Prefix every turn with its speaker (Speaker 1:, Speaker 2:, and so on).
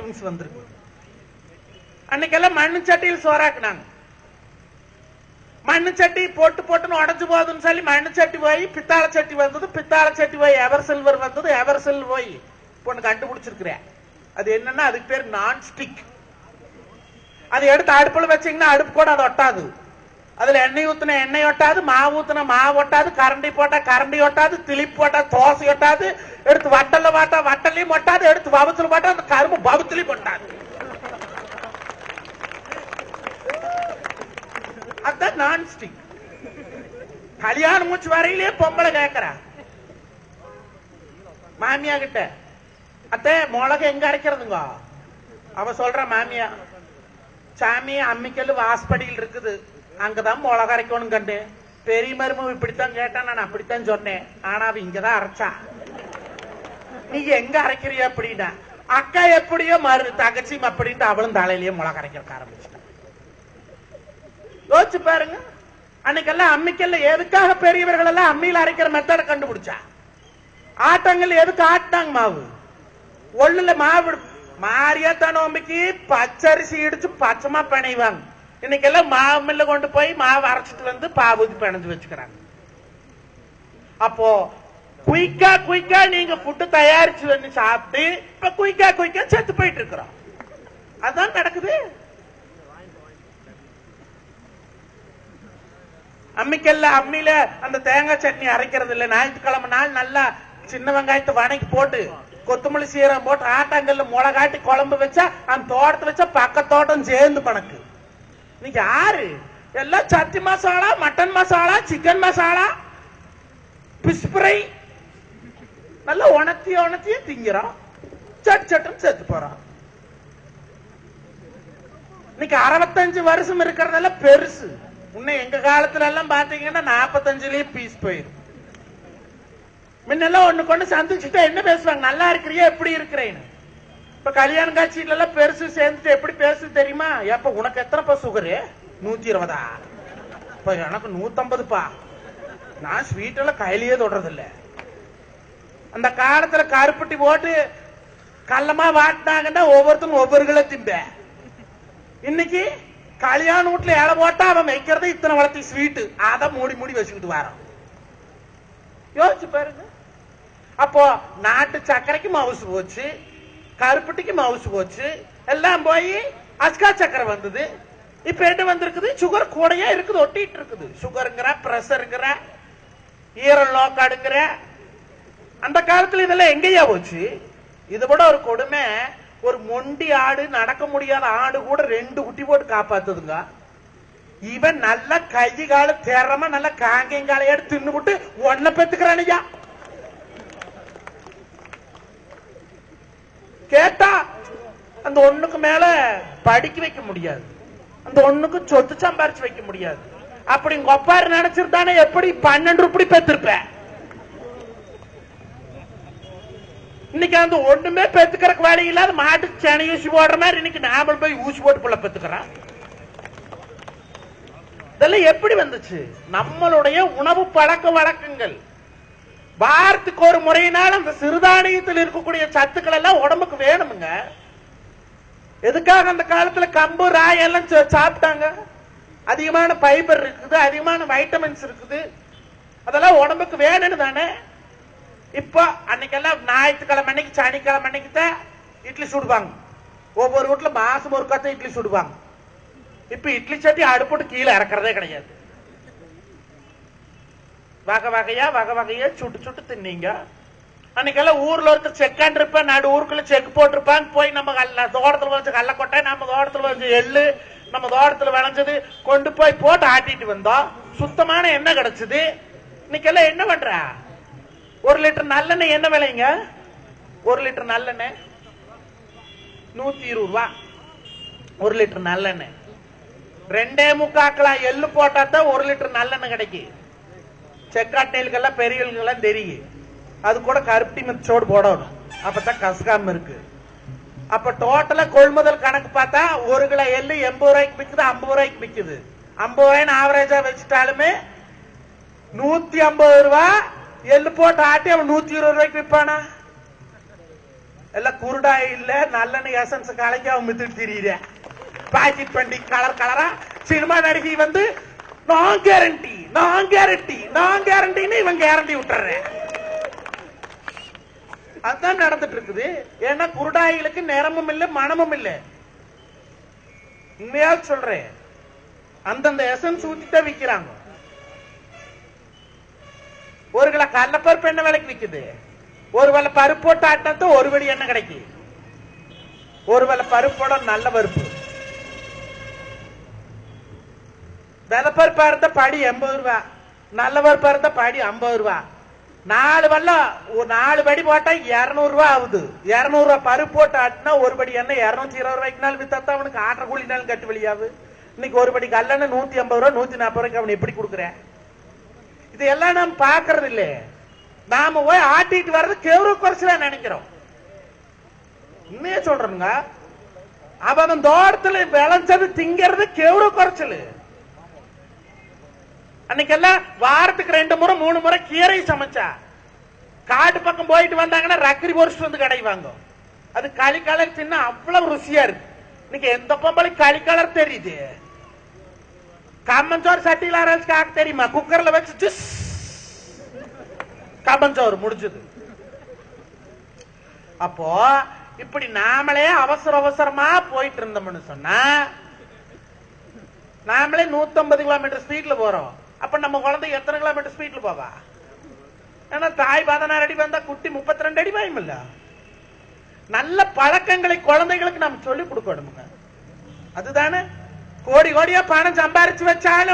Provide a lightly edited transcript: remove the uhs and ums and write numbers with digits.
Speaker 1: Items வந்திருக்கு. அன்னைக்கெல்லாம் மண்ணு சட்டியில் சோறாக்குனாங்க. மண்ணு சட்டி போட்டு போட்டுன்னு உடஞ்சு போகுதுன்னு சொல்லி மண்ணு சட்டி போய் பித்தாள சட்டி வந்தது, பித்தாள சட்டி போய் எவர் சில்வர் வந்தது, எவர் சில்வர் போய் பொண்ணு கண்டுபிடிச்சிருக்கிறேன். அது என்னன்னா அதுக்கு பேர் நான் ஸ்டிக். அதை எடுத்து அடுப்புல வச்சீங்கன்னா அடுப்பு கூட அது ஒட்டாது. அதுல எண்ணெய் ஊத்துன எண்ணெய் ஒட்டாது, மாவு ஊத்துன மாவு ஒட்டாது, கரண்டி போட்டா கரண்டி ஒட்டாது, திளிப்பு போட்டா தோசை ஒட்டாது, எடுத்து வட்டல்ல வாட்டா வட்டலையும் ஒட்டாது, எடுத்து வபத்துல போட்டா அந்த கரும்பு பபத்துலயும் ஒட்டாது. அதுதான் நான் ஸ்டிக். கல்யாணம் மூச்சு வரையிலே பொம்பளை கேட்கறா மாமியா கிட்ட, அத்தை மிளகு எங்க அரைக்கிறதுங்க? அவ சொல்ற மாமியா, சாமி அம்மிக்கல் வாசப்படியில் இருக்குது, அங்கதான் மிளகு அரைக்கணும் கண்டு. பெரிய மருமக இப்படித்தான் கேட்டா, நான் அப்படித்தான் சொன்னேன், ஆனா அவ இங்கதான் அரைச்சா. நீங்க எங்க அரைக்கிறிய அப்படின்னா, அக்கா எப்படியோ தகச்சி அப்படின்ட்டு அவளும் தலையிலேயே மிளகு அரைக்க ஆரம்பிச்சுட்டான். யோசிச்சு பாருங்க. அன்னைக்கெல்லாம் அம்மிக்கல்ல எதுக்காக பெரியவர்கள் எல்லாம் அம்மியில அரைக்கிற மெத்தட கண்டுபிடிச்சா? ஆட்டங்கள் எதுக்கு ஆட்டினாங்க? மாவு ஒண்ணுல மாவு மாரியாத்தா நோம்பிக்கு பச்சரிசி இடிச்சு பச்சமா பிணைவாங்க. இன்னைக்கு எல்லாம் மாவு மில்ல கொண்டு போய் மாவு அரைச்சிட்டு வந்து பாவுதி பிணைஞ்சு வச்சுக்கிறாங்க. அப்போ குயிக்கா நீங்க ஃபுட்டு தயாரிச்சு வந்து சாப்பிட்டு இப்ப குயிக்கா செத்து போயிட்டு இருக்கிறோம். அதான் நடக்குது. அம்மியில அந்த தேங்காய் சட்னி அரைக்கிறது இல்ல. ஞாயிற்றுக்கிழமை நாள் நல்லா சின்ன வெங்காயத்தை வணக்கி போட்டு கொத்தமல்லி சீரகம் போட்டு ஆட்டாங்கல்ல மிளகாட்டி குழம்பு வச்சா அந்த தோட்டத்தை வச்சா பக்கத்தோட்டம் சேர்ந்து பணக்கு. இன்னைக்கு யாரு எல்லாம் சத்தி masala, mutton masala, chicken masala, fish fry நல்லா உணத்திய திங்கிறோம். சட்டுன்னு செத்து போறோம். இன்னைக்கு 65 வருஷம் இருக்கிறதெல்லாம் பெருசு. முன்ன எங்க காலத்துல எல்லாம் பாத்தீங்கன்னா 45லயே பீஸ் போயிரும். முன்னெல்லாம் ஒண்ணு கொண்டு சந்திச்சுட்டா என்ன பேசுவாங்க? நல்லா இருக்கிறியா, எப்படி இருக்கிறேன்னு. இப்ப கல்யாண காட்சியில எல்லாம் பெருசு சேர்ந்துட்டு எப்படி பேசு தெரியுமா? எப்ப உனக்கு எத்தனைப்பா சுகரு? 120. இப்ப எனக்கு 150பா. நான் ஸ்வீட் எல்லாம் கையிலேயே தொடறது இல்ல. அந்த காலத்துல கருப்பட்டி போட்டு கள்ளமா வாட்டினாங்கன்னா ஒவ்வொருத்தரும் ஒவ்வொரு கிலோ திம்ப. இன்னைக்கு கல்யாண வீட்டுல இலை போட்டா அவன் வைக்கிறது இத்தனை வளர்த்தி ஸ்வீட்டு, அதை மூடி வச்சுக்கிட்டு வரோம். யோசிச்சு பாருங்க. அப்போ நாட்டு சர்க்கரைக்கு மவுசு போச்சு, கருப்பட்டிக்கு மவுசு போச்சு, எல்லாம் போய் அஸ்கா சக்கரை வந்தது. இப்ப என்ன வந்திருக்குது? சுகர் கூடையா இருக்குது, ஒட்டிட்டு இருக்குது. சுகருங்கிற, பிரஷருங்கிற, ஈரல் நோக்காடுங்கிற. அந்த காலத்துல இதெல்லாம் எங்கேயா போச்சு? இது கூட ஒரு கொடுமை. ஒரு மொண்டி ஆடு, நடக்க முடியாத ஆடு கூட 2 குட்டி போட்டு காப்பாத்துதுங்க. இவன் நல்ல கை கால தேரமா நல்ல காங்கால எடுத்து தின்னு விட்டு ஒன்ன பெத்துக்கிறானையா. கேட்டா அந்த ஒண்ணுக்கு மேல படிக்க வைக்க முடியாது, அந்த ஒண்ணுக்கு சொத்து சம்பாரிச்சு வைக்க முடியாது. அப்படி கொப்பாரு நினைச்சிருந்தானே எப்படி 12 ரூபாய் பெத்திருப்ப. இன்னைக்கு அந்த ஒண்ணுமே பெத்துக்கிறக்கு வேலை இல்லாத மாட்டுக்கு செனை ஊசி போடுற மாதிரி இன்னைக்கு நாம போய் ஊசி போட்டு புள்ள பெத்துக்கிறான். இதெல்லாம் எப்படி வந்துச்சு? நம்மளுடைய உணவு பழக்க வழக்கங்கள். வாரத்துக்கு ஒரு முறையினால் அந்த சிறுதானியத்தில் இருக்கக்கூடிய சத்துக்கள் எல்லாம் உடம்புக்கு வேணுமுங்க. எதுக்காக அந்த காலத்துல கம்பு ராய் எல்லாம் சாப்பிட்டாங்க? அதிகமான பைபர் இருக்குது, அதிகமான வைட்டமின்ஸ் இருக்குது, அதெல்லாம் உடம்புக்கு வேணும்னு தானே. இப்ப அன்னைக்கெல்லாம் ஞாயிற்றுக்கிழமை அன்னைக்கு, சனிக்கிழமை அன்னைக்கு தான் இட்லி சுடுவாங்க. ஒவ்வொரு வீட்டுல மாசம் ஒரு கத்தை இட்லி சுடுவாங்க. இப்ப இட்லி சட்டி அடுப்புட்டு கீழே இறக்குறதே கிடையாது. வகை வகையா சுட்டு தின்னீங்க. அன்னைக்கெல்லாம் ஊர்ல ஒருத்தர் செக்கான் இருப்பேன், நடு ஊருக்குள்ள செக் போட்டிருப்பாங்க. போய் நம்ம தோட்டத்துல விளைஞ்ச கள்ளக்கொட்டை, நம்ம தோட்டத்துல விளைஞ்ச எள்ளு, நம்ம தோட்டத்துல விளைஞ்சது கொண்டு போய் போட்டு ஆட்டிட்டு வந்தோம். சுத்தமான எண்ணெய் கிடைச்சது. இன்னைக்கெல்லாம் என்ன பண்ற? 1 லிட்டர் நல்லெண்ணெய் என்ன விலைங்க? 1 லிட்டர் நல்லெண்ணெய் 120 ரூபாய். 1 லிட்டர் நல்லெண்ணெய் 2.25 எள்ளு போட்டா தான் 1 லிட்டர் நல்லெண்ணெய் கிடைக்கும். செக்காட்டைகளுக்கெல்லாம் பெரியவர்களுக்கெல்லாம் தெரியும். அது கூட கருப்பட்டி மிச்சோடு போடணும், அப்பதான் கசகாம இருக்கு. அப்ப டோட்டலா கொள்முதல் கணக்கு பார்த்தா 1 கிலோ எள்ளு 80 ரூபாய்க்கு விக்குது, 50 ரூபாய்க்கு விக்குது. 50 ரூபாய்னு ஆவரேஜா வச்சுட்டாலுமே 150 ரூபாய் எள்ளு போட்டு ஆட்டி அவன் 120 ரூபாய்க்கு விற்பானா? எல்லாம் குருடாய் இல்ல நல்லெண்ணெய் எசன்ஸ் கலக்கி அவன் மித்துட்டு திரியுற பாக்கெட் பண்ணி கலர் கலரா சினிமா நடிகை வந்து நான் கேரண்டி நான் கேரண்டி நான் கேரண்டின்னு இவன் கேரண்டி விட்டுறேன். அதுதான் நடந்துட்டு இருக்குது. ஏன்னா குருடாய்களுக்கு நேரமும் இல்ல மனமும் இல்ல. உண்மையா சொல்றேன், அந்தந்த எசன்ஸ் ஊத்திதான் விக்கிறாங்க. ஒரு கிலோ கடலப்பருப்பு என்ன விலைக்கு விக்குது? ஒரு வேலை பருப்பு போட்டு ஆட்டினது ஒரு வடி எண்ணெய் கிடைக்கு. ஒரு வேலை பருப்போட நல்ல பருப்பு வெதப்பருப்பா இருந்த படி 80 ரூபா, நல்ல பருப்பா இருந்த படி 50 ரூபா. 4 வெள்ளம் 4 படி போட்டா 200 ரூபா ஆகுது. 200 ரூபா பருப்பு போட்டு ஆட்டினா ஒரு படி எண்ணெய் 220 ரூபாய்க்கு நாள் வித்தா அவனுக்கு ஆற்ற கூலினாலும் கட்டு வெளியாவு. இன்னைக்கு ஒரு படி கல்லெண்ணெய் 150 ரூபா 140 ரூபாய்க்கு அவன் எப்படி கொடுக்குறேன்? இதெல்லாம் நாம் பாக்குறது இல்ல. நாம போய் ஆட்டிட்டு வர்றது கேவரு குறைச்சல நினைக்கிறோம். உண்மையே சொல்றேங்க, அவன் தோட்டத்துல விளைஞ்சது திங்கிறது கேவரு குறைச்சல். அன்னைக்கெல்லாம் வாரத்துக்கு 2 முறை 3 முறை கீரை சமைச்சா காட்டு பக்கம் போயிட்டு வந்தாங்கன்னா ரக்கரி பொரிச்சு வந்து கடை வாங்கும். அது களி கலர் தின்னா அவ்வளவு ருசியா இருக்கு. இன்னைக்கு எந்த பொம்பளை களி கலர் தெரியுது? கம்மஞ்சோறு சட்டியில் அரைச்சு காக்க தெரியுமா? குக்கர்ல வச்சு கம்மஞ்சோறு முடிஞ்சது. அப்போ இப்படி நாமளே அவசர அவசரமா போயிட்டு இருந்தோம்னு சொன்னா, நாமளே 150 கிலோமீட்டர் ஸ்பீட்ல போறோம். அப்ப நம்ம குழந்தை எத்தனை கிலோமீட்டர் ஸ்பீட்ல போவா? ஏன்னா தாய் 16 அடி வந்தா குட்டி 32 அடி பாயும் இல்ல. நல்ல பழக்கங்களை குழந்தைகளுக்கு நாம் சொல்லிக் கொடுக்கணுங்க. அதுதானே கோடி கோடியா பணம் சம்பாரிச்சு வச்சாலும்